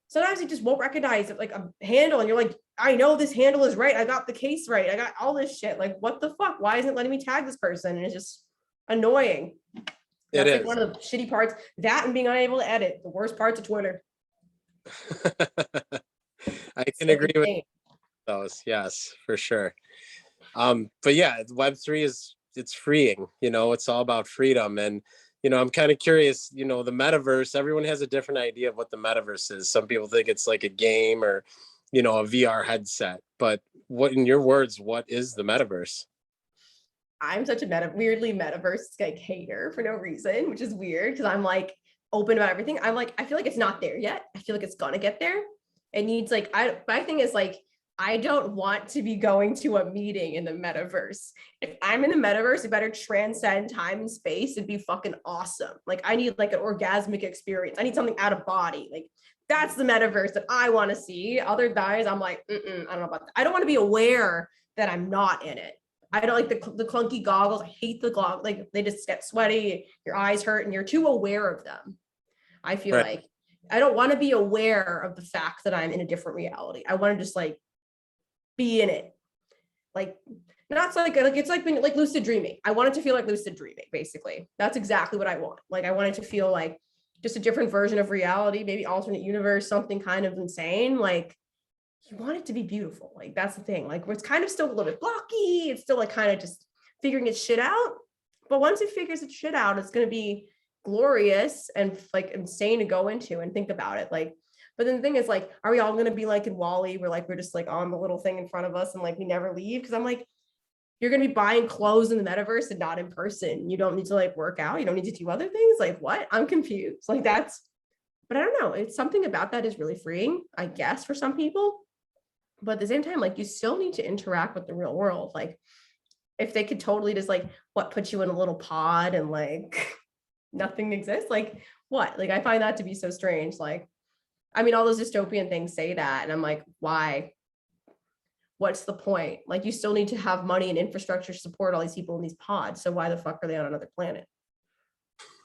sometimes it just won't recognize it, like a handle, and you're like, I know this handle is right. I got the case right. I got all this shit. Like, what the fuck? Why isn't it letting me tag this person? And it's just annoying. It That's like is. one of the shitty parts. That and being unable to edit, the worst parts of Twitter. I It's can like agree with insane. those. Yes, for sure. But yeah, Web3 it's freeing, it's all about freedom. And, I'm kind of curious, the metaverse, everyone has a different idea of what the metaverse is. Some people think it's like a game or, a VR headset. But what, in your words, what is the metaverse? I'm such a weirdly metaverse like hater for no reason, which is weird because I'm like open about everything. I'm like, I feel like it's not there yet. I feel like it's gonna get there. It needs like, my thing is like, I don't want to be going to a meeting in the metaverse. If I'm in the metaverse, it better transcend time and space. It'd be fucking awesome. Like I need like an orgasmic experience. I need something out of body. Like that's the metaverse that I want to see. Other guys, I'm like, I don't know about that. I don't want to be aware that I'm not in it. I don't like the clunky goggles. I hate the goggles. Like they just get sweaty, your eyes hurt, and you're too aware of them. I feel Right. like I don't want to be aware of the fact that I'm in a different reality. I want to just like be in it. Like not like it's like being like lucid dreaming. I want it to feel like lucid dreaming, basically. That's exactly what I want. Like I want it to feel like just a different version of reality, maybe alternate universe, something kind of insane. Like you want it to be beautiful. Like that's the thing. Like it's kind of still a little bit blocky. It's still like kind of just figuring its shit out. But once it figures its shit out, it's going to be glorious and like insane to go into and think about it. Like, but then the thing is like, are we all going to be like in Wall-E where like we're just like on the little thing in front of us and like we never leave? Because I'm like, you're going to be buying clothes in the metaverse and not in person. You don't need to like work out. You don't need to do other things. Like what? I'm confused. Like that's, but I don't know. It's something about that is really freeing, I guess, for some people. But at the same time, like you still need to interact with the real world. Like if they could totally just like put you in a little pod and like nothing exists, like what? Like I find that to be so strange. Like, I mean, all those dystopian things say that. And I'm like, why? What's the point? Like you still need to have money and infrastructure to support all these people in these pods. So why the fuck are they on another planet?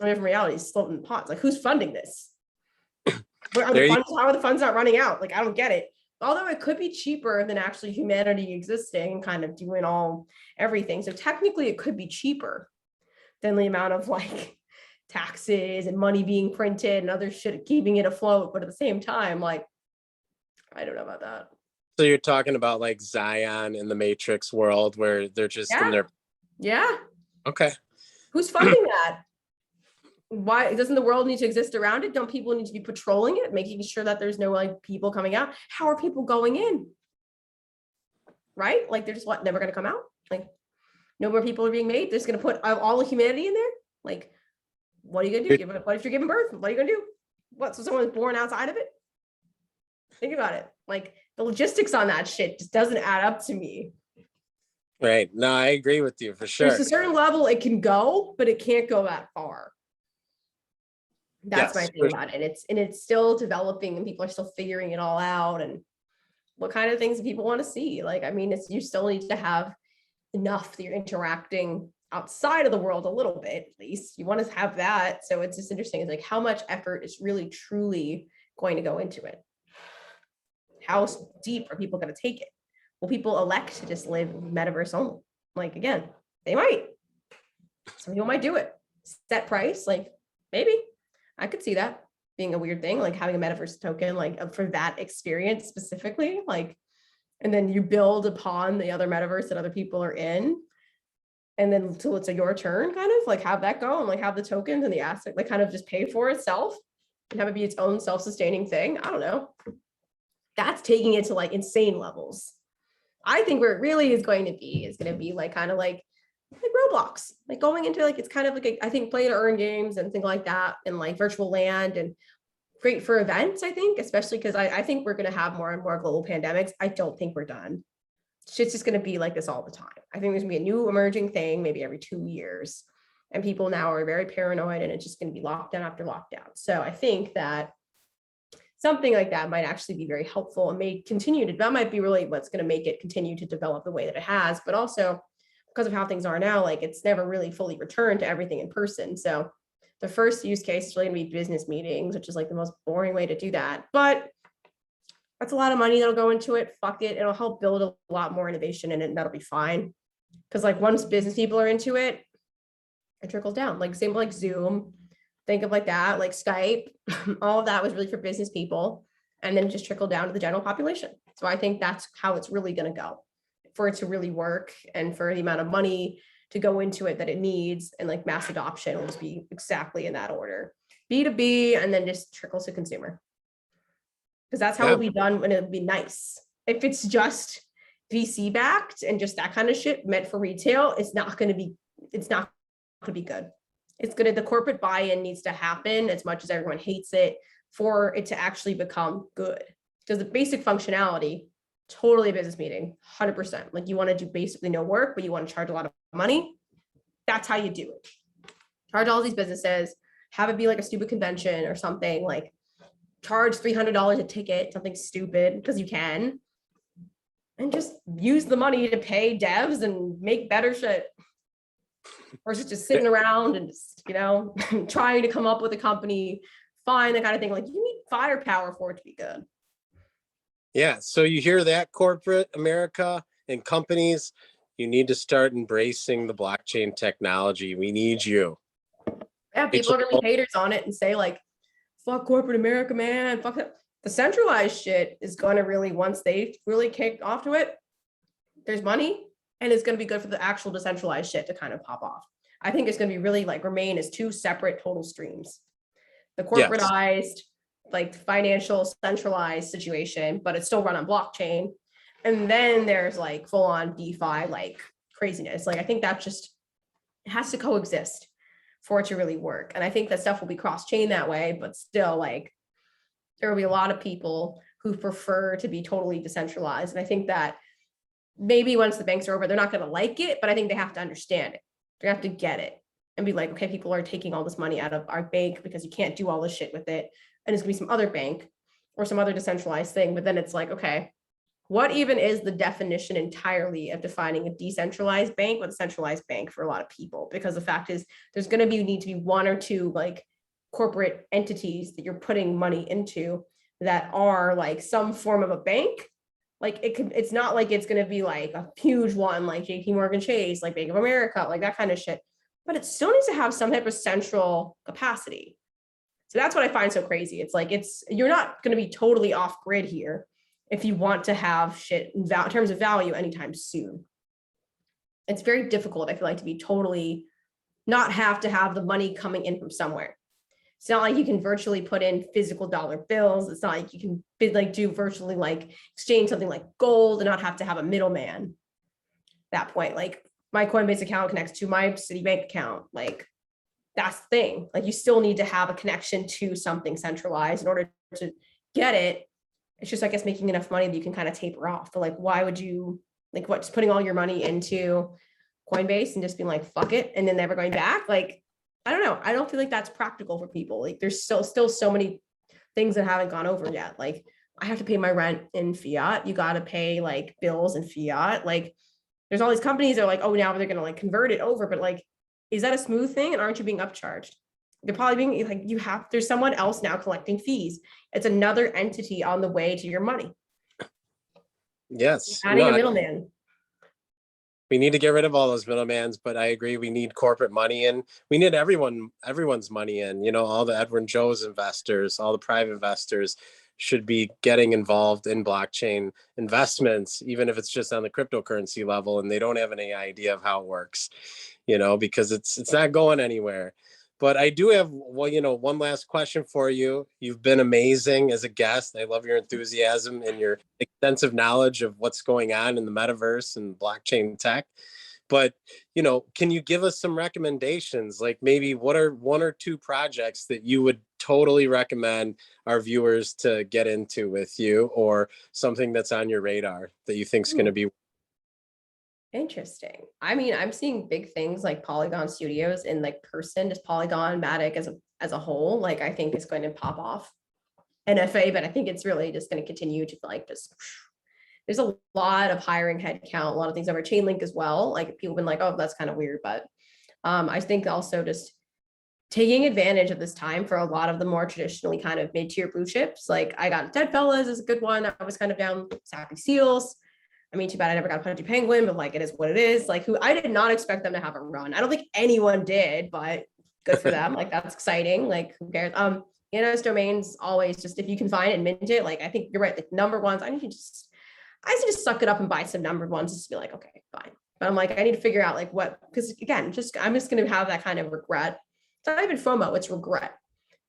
I mean, from reality, it's still in pods. Like who's funding this? Where are the There you funds? How are the funds not running out? Like I don't get it. Although it could be cheaper than actually humanity existing and kind of doing everything. So technically it could be cheaper than the amount of like taxes and money being printed and other shit keeping it afloat. But at the same time, like, I don't know about that. So you're talking about like Zion in the Matrix world where they're just in Yeah. their Yeah. okay. Who's funding that? Why doesn't the world need to exist around it? Don't people need to be patrolling it, making sure that there's no like people coming out? How are people going in? Right? Like they're just never going to come out? Like no more people are being made. They're just going to put all of humanity in there? Like, what are you going to do? What if you're giving birth? What are you going to do? What? So someone's born outside of it? Think about it. Like the logistics on that shit just doesn't add up to me. Right. No, I agree with you for sure. There's a certain level it can go, but it can't go that far. That's my thing about it. It's still developing and people are still figuring it all out. And what kind of things do people want to see? Like, I mean, you still need to have enough that you're interacting outside of the world a little bit, at least. You want to have that. So it's just interesting. It's like how much effort is really, truly going to go into it? How deep are people going to take it? Will people elect to just live metaverse only? Like, again, they might. Some people might do it. Set price, like maybe. I could see that being a weird thing, like having a metaverse token, like for that experience specifically, like, and then you build upon the other metaverse that other people are in. And then until it's your turn, kind of like have that go and like have the tokens and the asset, like kind of just pay for itself and have it be its own self-sustaining thing. I don't know. That's taking it to like insane levels. I think where it really is going to be like kind of like Roblox, like going into like, it's kind of like, I think play to earn games and things like that. And like virtual land and great for events, I think, especially because I think we're going to have more and more global pandemics. I don't think we're done. shit's just going to be like this all the time. I think there's going to be a new emerging thing, maybe every 2 years. And people now are very paranoid, and it's just going to be lockdown after lockdown. So I think that something like that might actually be very helpful and may continue to, that might be really what's going to make it continue to develop the way that it has. But also because of how things are now, like it's never really fully returned to everything in person. So the first use case is really going to be business meetings, which is like the most boring way to do that. But that's a lot of money that'll go into it. Fuck it. It'll help build a lot more innovation in it, and that'll be fine. Because like once business people are into it, it trickles down. Like same like Zoom, think of like that, like Skype, all of that was really for business people, and then just trickle down to the general population. So I think that's how it's really going to go for it to really work, and for the amount of money to go into it that it needs, and like mass adoption will just be exactly in that order. B2B, and then just trickles to consumer. Because that's how it'll be done, and it'll be nice. If it's just VC backed and just that kind of shit meant for retail, it's not going to be good. It's good. The corporate buy-in needs to happen as much as everyone hates it for it to actually become good. Because the basic functionality, totally a business meeting, 100%. Like you want to do basically no work, but you want to charge a lot of money. That's how you do it. Charge all these businesses, have it be like a stupid convention or something, like charge $300 a ticket, something stupid, because you can, and just use the money to pay devs and make better shit. Versus just sitting around and just, trying to come up with a company, find the kind of thing. Like you need firepower for it to be good. Yeah. So you hear that, corporate America and companies, you need to start embracing the blockchain technology. We need you. Yeah, people are gonna be haters on it and say like, fuck corporate America, man. Fuck it. The centralized shit is gonna really, once they really kick off to it, there's money, and it's gonna be good for the actual decentralized shit to kind of pop off. I think it's gonna be really like remain as two separate total streams. The corporatized, like financial centralized situation, but it's still run on blockchain. And then there's like full on DeFi, like craziness. Like I think that just has to coexist for it to really work. And I think that stuff will be cross-chain that way, but still like there will be a lot of people who prefer to be totally decentralized. And I think that maybe once the banks are over, they're not going to like it, but I think they have to understand it. They have to get it and be like, okay, people are taking all this money out of our bank because you can't do all this shit with it. And it's gonna be some other bank or some other decentralized thing. But then it's like, okay, what even is the definition entirely of defining a decentralized bank with a centralized bank for a lot of people? Because the fact is there's going to need to be one or two like corporate entities that you're putting money into that are like some form of a bank. Like it's not like it's going to be like a huge one like JP Morgan Chase, like Bank of America, like that kind of shit. But it still needs to have some type of central capacity. So that's what I find so crazy. It's like you're not going to be totally off grid here if you want to have shit in terms of value anytime soon. It's very difficult, I feel like, to be totally not have to have the money coming in from somewhere. It's not like you can virtually put in physical dollar bills. It's not like you can like do virtually like exchange something like gold and not have to have a middleman. At that point, like my Coinbase account connects to my Citibank account. Like that's the thing. Like you still need to have a connection to something centralized in order to get it. It's just, I guess, making enough money that you can kind of taper off. But like, why would you like what? Just putting all your money into Coinbase and just being like, fuck it, and then never going back? Like, I don't know. I don't feel like that's practical for people. Like, there's still so many things that haven't gone over yet. Like, I have to pay my rent in fiat. You got to pay like bills in fiat. Like, there's all these companies that are like, oh, now they're gonna like convert it over, but like, is that a smooth thing? And aren't you being upcharged? They're probably being like, there's someone else now collecting fees. It's another entity on the way to your money. Yes. Adding a middleman. We need to get rid of all those middlemans, but I agree. We need corporate money in. We need everyone's money in, all the Edward Joe's investors, all the private investors should be getting involved in blockchain investments, even if it's just on the cryptocurrency level and they don't have any idea of how it works, because it's not going anywhere. But I do have, one last question for you. You've been amazing as a guest. I love your enthusiasm and your extensive knowledge of what's going on in the metaverse and blockchain tech. But, can you give us some recommendations? Like maybe what are one or two projects that you would totally recommend our viewers to get into with you, or something that's on your radar that you think is going to be? Interesting. I mean, I'm seeing big things like Polygon Studios in like person, just Polygon Matic as a whole. Like I think is going to pop off NFA, but I think it's really just going to continue to like just. There's a lot of hiring headcount, a lot of things over Chainlink as well. Like people have been like, oh, that's kind of weird, but I think also just taking advantage of this time for a lot of the more traditionally kind of mid-tier blue chips. Like I got Dead Fellas is a good one. I was kind of down Sappy Seals. I mean, too bad I never got a Punchy Penguin, but like it is what it is. Like who I did not expect them to have a run. I don't think anyone did, but good for them. Like that's exciting. Like who cares? ENS domains always just if you can find it and mint it. Like I think you're right. The number ones, I need to just suck it up and buy some numbered ones just to be like, okay, fine. But I'm like, I need to figure out like what, because again, I'm just going to have that kind of regret. It's not even FOMO, it's regret.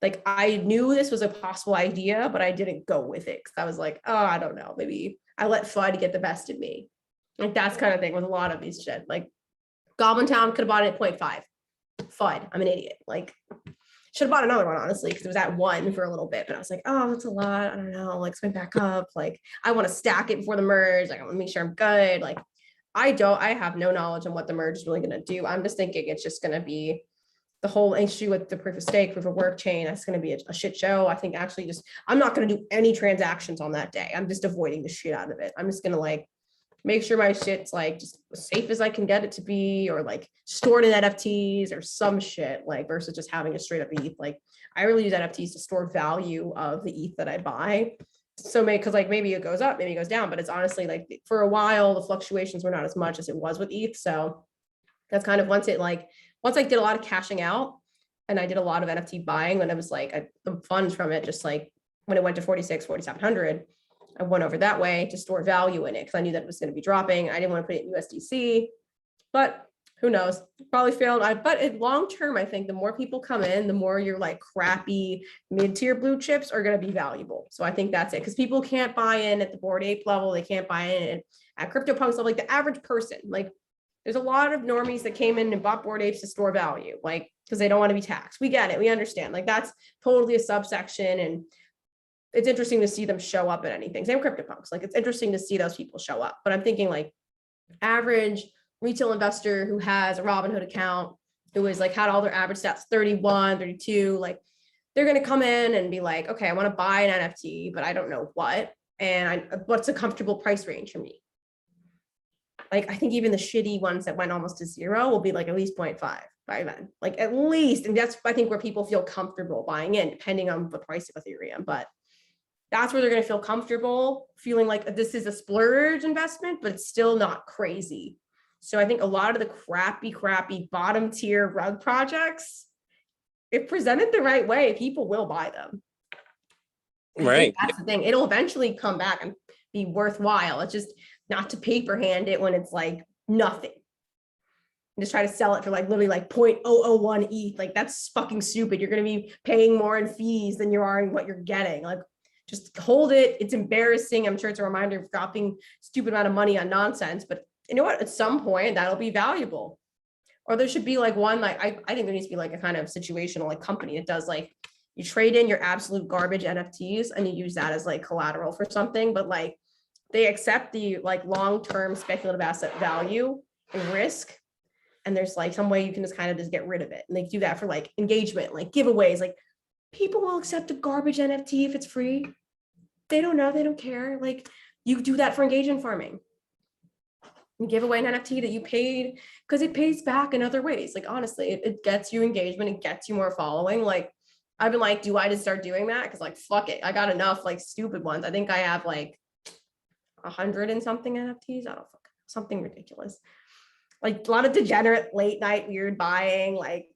Like I knew this was a possible idea, but I didn't go with it because I was like, oh, I don't know, maybe I let FUD get the best of me. Like that's kind of thing with a lot of these shit. Like Goblin Town could have bought it at 0.5. FUD, I'm an idiot. Like should have bought another one, honestly, because it was at 1 for a little bit. But I was like, oh, that's a lot. I don't know. Like, swing back up. Like, I want to stack it before the merge. Like, I want to make sure I'm good. Like, I have no knowledge on what the merge is really going to do. I'm just thinking it's just going to be the whole issue with the proof of stake, proof of work chain. That's going to be a shit show. I think actually I'm not going to do any transactions on that day. I'm just avoiding the shit out of it. I'm just going to like make sure my shit's like just as safe as I can get it to be, or like stored in NFTs or some shit, like versus just having a straight up ETH. Like I really use NFTs to store value of the ETH that I buy. So because like maybe it goes up, maybe it goes down, but it's honestly like for a while, the fluctuations were not as much as it was with ETH. So that's kind of once I did a lot of cashing out and I did a lot of NFT buying when it was like the funds from it, just like when it went to 4,700, I went over that way to store value in it because I knew that it was going to be dropping. I didn't want to put it in USDC, but who knows? Probably failed. But in long term, I think the more people come in, the more your like crappy mid-tier blue chips are going to be valuable. So I think that's it because people can't buy in at the Bored Ape level. They can't buy in at CryptoPunks level. Like the average person, like there's a lot of normies that came in and bought Bored Apes to store value, like because they don't want to be taxed. We get it. We understand. Like that's totally a subsection and it's interesting to see them show up at anything. Same CryptoPunks. Like it's interesting to see those people show up. But I'm thinking like average retail investor who has a Robinhood account, who is like had all their average stats 31, 32, like they're going to come in and be like, okay, I want to buy an NFT, but I don't know what. And what's a comfortable price range for me? Like I think even the shitty ones that went almost to zero will be like at least 0.5 by then. Like at least, and that's I think where people feel comfortable buying in, depending on the price of Ethereum. But that's where they're going to feel comfortable feeling like this is a splurge investment, but it's still not crazy. So I think a lot of the crappy bottom tier rug projects, if presented the right way, people will buy them. Right. That's the thing. It'll eventually come back and be worthwhile. It's just not to paper hand it when it's like nothing. And just try to sell it for like literally like 0.001 ETH. Like that's fucking stupid. You're going to be paying more in fees than you are in what you're getting. Like just hold it. It's embarrassing. I'm sure it's a reminder of dropping stupid amount of money on nonsense, but you know what? At some point that'll be valuable. Or there should be like one, like I think there needs to be like a kind of situational like company that does like you trade in your absolute garbage NFTs and you use that as like collateral for something, but like they accept the like long-term speculative asset value and risk. And there's like some way you can just kind of just get rid of it. And they do that for like engagement, like giveaways, like people will accept a garbage NFT if it's free. They don't know, they don't care. Like you do that for engagement farming. You give away an NFT that you paid because it pays back in other ways. Like honestly, it gets you engagement, it gets you more following. Like I've been like, do I just start doing that? Because like fuck it. I got enough like stupid ones. I think I have like 100 and something NFTs. I don't know, something ridiculous. Like a lot of degenerate late night weird buying. Like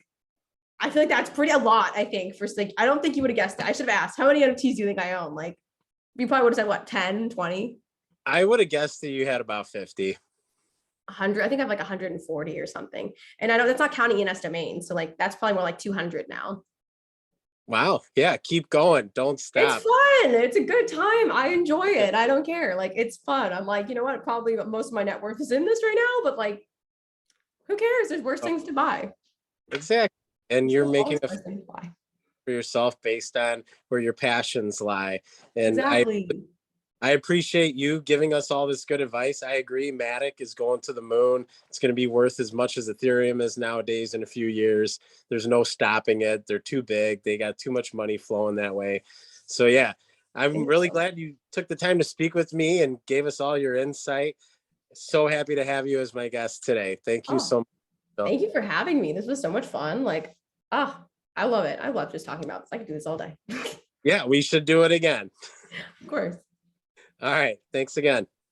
I feel like that's pretty a lot, I think, for like, I don't think you would have guessed it. I should have asked, how many NFTs do you think I own? Like you probably would have said what, 10, 20? I would have guessed that you had about 50. 100. I think I have like 140 or something. And I know that's not counting ENS domains. So like, that's probably more like 200 now. Wow. Yeah. Keep going. Don't stop. It's fun. It's a good time. I enjoy it. I don't care. Like, it's fun. I'm like, you know what? Probably most of my net worth is in this right now, but like, who cares? There's worse things to buy. Exactly. And you're making a for yourself based on where your passions lie. And exactly. I appreciate you giving us all this good advice. I agree. Matic is going to the moon. It's going to be worth as much as Ethereum is nowadays in a few years. There's no stopping it. They're too big. They got too much money flowing that way. So yeah, I'm Thank really you. glad you took the time to speak with me and gave us all your insight. So happy to have you as my guest today. Thank you Oh, so much. thank you for having me. This was so much fun. Like, oh, I love it. I love just talking about this. I could do this all day. Yeah, we should do it again. Of course. All right. Thanks again.